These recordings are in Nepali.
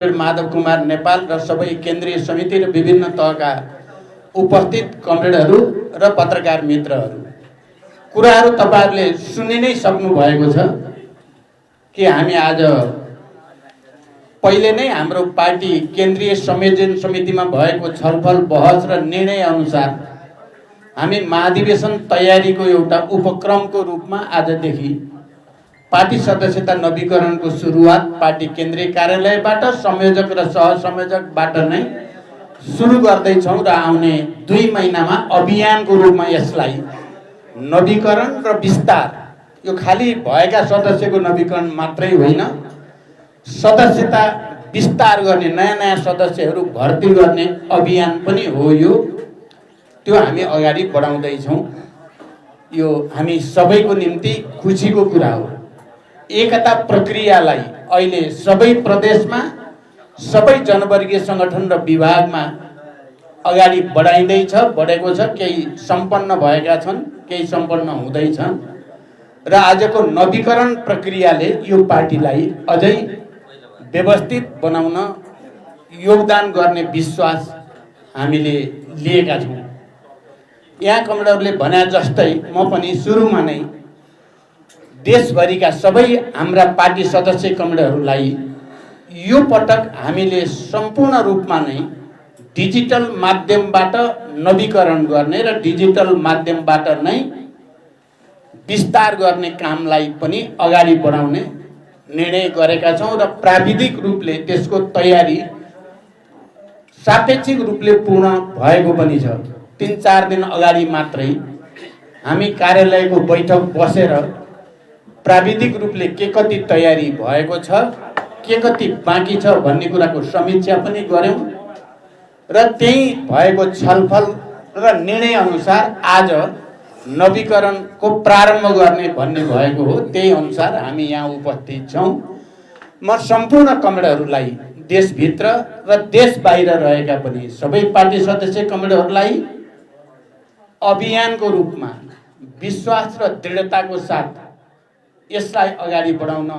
माधव कुमार नेपाल र सबै केन्द्रीय समिति र विभिन्न तहका उपस्थित कमरेडहरू र पत्रकार मित्रहरू, कुराहरू तपाईहरुले सुनि नै सक्नु भएको छ कि हामी आज पहिले नै हाम्रो पार्टी केन्द्रीय संयोजन समितिमा भएको छलफल बहस र निर्णय अनुसार हामी महाधिवेशन तयारीको एउटा उपक्रमको रूपमा आजदेखि पार्टी सदस्यता नवीकरणको सुरुवात पार्टी केन्द्रीय कार्यालयबाट संयोजक र सहसंयोजकबाट नै सुरु गर्दैछौँ र आउने 2 महिनामा अभियानको रूपमा यसलाई नवीकरण र विस्तार, यो खाली भएका सदस्यको नवीकरण मात्रै होइन, सदस्यता विस्तार गर्ने नयाँ सदस्यहरू भर्ती गर्ने अभियान पनि हो। यो त्यो हामी अगाडि बढाउँदै छौँ। यो हामी सबैको निम्ति खुसीको कुरा हो। एकता प्रक्रियालाई अहिले सबै प्रदेशमा सबै जनवर्गीय संगठन र विभागमा अगाडि बढाइँदैछ, बढेको छ। केही सम्पन्न भएका छन्, केही सम्पन्न हुँदैछन् र आजको नवीकरण प्रक्रियाले यो पार्टीलाई अझै व्यवस्थित बनाउन योगदान गर्ने विश्वास हामीले लिएका छौँ। यहाँ कमरेडहरूले भने जस्तै म पनि सुरुमा नै देशभरिका सबै हाम्रा पार्टी सदस्य कमरेडहरूलाई यो पटक हामीले सम्पूर्ण रूपमा नै डिजिटल माध्यमबाट नवीकरण गर्ने र डिजिटल माध्यमबाट नै विस्तार गर्ने कामलाई पनि अगाडि बढाउने निर्णय गरेका छौँ र प्राविधिक रूपले त्यसको तयारी सापेक्षिक रूपले पूर्ण भएको पनि छ। 3-4 दिन अगाडि मात्रै हामी कार्यालयको बैठक बसेर प्राविधिक रूपले के कति तयारी भएको छ, के कति बाँकी छ भन्ने कुराको समीक्षा पनि गर्यौं र त्यही भएको छलफल र निर्णय अनुसार आज नवीकरणको प्रारम्भ गर्ने भन्ने भएको हो। त्यही अनुसार हामी यहाँ उपस्थित छौँ। म सम्पूर्ण कमरेडहरूलाई, देशभित्र र देश बाहिर रहेका पनि सबै पार्टी सदस्य कमरेडहरूलाई अभियानको रूपमा विश्वास र दृढताको साथ यसलाई अगाडि बढाउन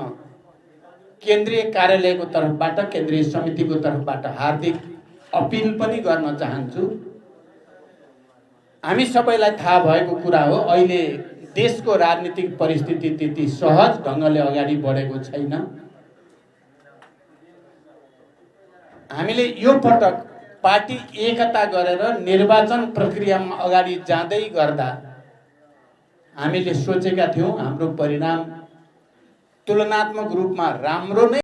केन्द्रीय कार्यालयको तर्फबाट, केन्द्रीय समितिको तर्फबाट हार्दिक अपिल पनि गर्न चाहन्छु। हामी सबैलाई थाहा भएको कुरा हो, अहिले देशको राजनीतिक परिस्थिति त्यति सहज ढङ्गले अगाडि बढेको छैन। हामीले यो पटक पार्टी एकता गरेर निर्वाचन प्रक्रियामा अगाडि जाँदै गर्दा हामीले सोचेका थियौँ हाम्रो परिणाम तुलनात्मक रूपमा राम्रो नै